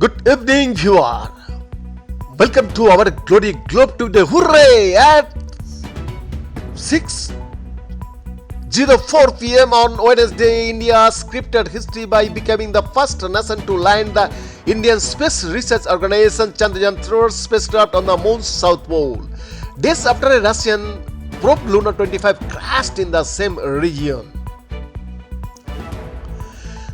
Good evening, viewer. Welcome to our Glory Globe today. Hooray! At 6:04 p.m. on Wednesday, India scripted history by becoming the first nation to land the Indian Space Research Organization Chandrayaan third spacecraft on the moon's south pole. Days after a Russian probe Luna 25 crashed in the same region.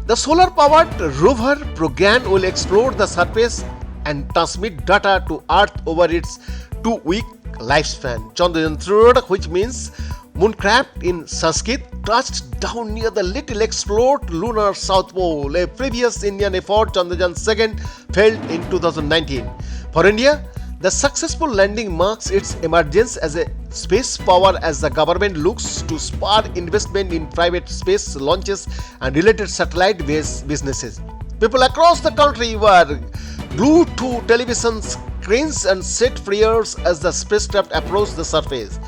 The solar-powered rover Program will explore the surface and transmit data to Earth over its 2-week lifespan. Chandrayaan 3, which means mooncraft in Sanskrit, touched down near the little explored lunar south pole. A previous Indian effort, Chandrayaan 2, failed in 2019. For India, the successful landing marks its emergence as a space power as the government looks to spur investment in private space launches and related satellite-based businesses. People across the country were glued to television screens and said prayers as the spacecraft approached the surface.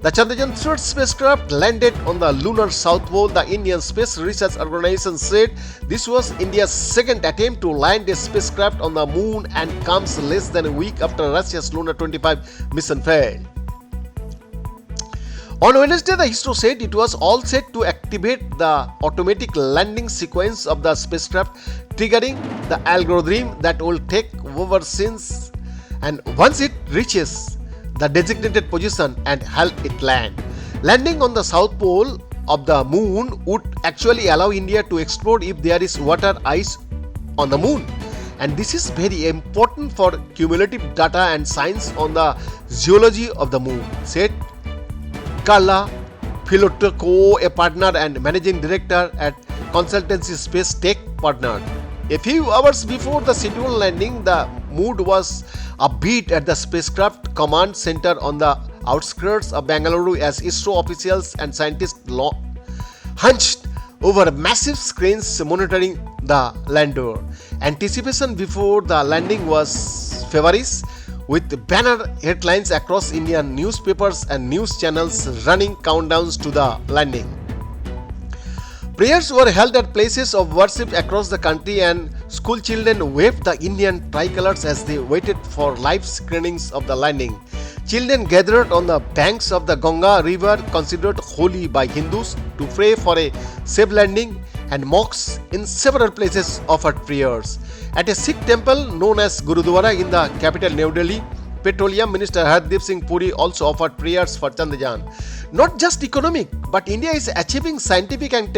The Chandrayaan 3 spacecraft landed on the lunar south pole. The Indian Space Research Organization said this was India's second attempt to land a spacecraft on the moon and comes less than a week after Russia's Luna 25 mission failed. On Wednesday, the ISRO said it was all set to activate the automatic landing sequence of the spacecraft, triggering the algorithm that will take over since and once it reaches the designated position and help it land. Landing on the south pole of the moon would actually allow India to explore if there is water ice on the moon. And this is very important for cumulative data and science on the geology of the moon, said Carla Filotoco, a partner and managing director at consultancy Space Tech Partner. A few hours before the scheduled landing, the mood was upbeat at the spacecraft command center on the outskirts of Bangalore as ISRO officials and scientists hunched over massive screens monitoring the lander. Anticipation before the landing was feverish, with banner headlines across Indian newspapers and news channels running countdowns to the landing. Prayers were held at places of worship across the country and school children waved the Indian tricolors as they waited for live screenings of the landing. Children gathered on the banks of the Ganga river, considered holy by Hindus, to pray for a safe landing, and mosques in several places offered prayers. At a Sikh temple known as Gurudwara in the capital New Delhi, Petroleum Minister Hardeep Singh Puri also offered prayers for Chandrayaan. Not just economic, but India is achieving scientific and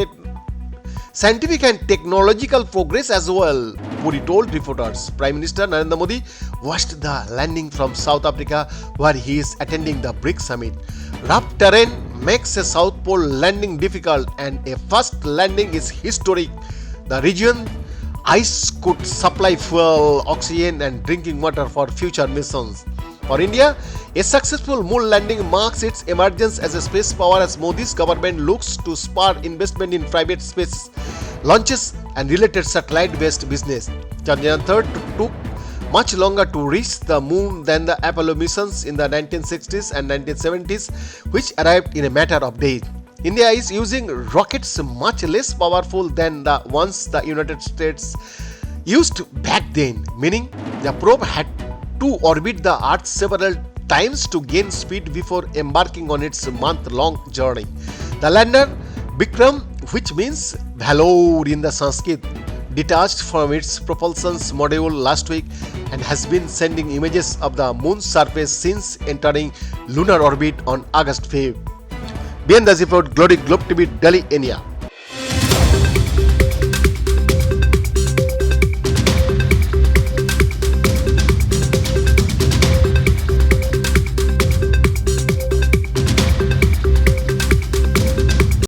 technological progress as well, Puri told reporters. Prime Minister Narendra Modi watched the landing from South Africa, where he is attending the BRICS summit. Rough terrain makes a South Pole landing difficult, and a first landing is historic. The region ice could supply fuel, oxygen, and drinking water for future missions. For India, a successful moon landing marks its emergence as a space power as Modi's government looks to spur investment in private space launches and related satellite-based business. Chandrayaan 3 took much longer to reach the moon than the Apollo missions in the 1960s and 1970s, which arrived in a matter of days. India is using rockets much less powerful than the ones the United States used back then, meaning the probe had to orbit the Earth several times to gain speed before embarking on its month-long journey. The lander, Bikram, which means Valor in the Sanskrit, detached from its propulsion module last week and has been sending images of the moon's surface since entering lunar orbit on August 5. Behind the report, Glory Globe TV, Delhi, India.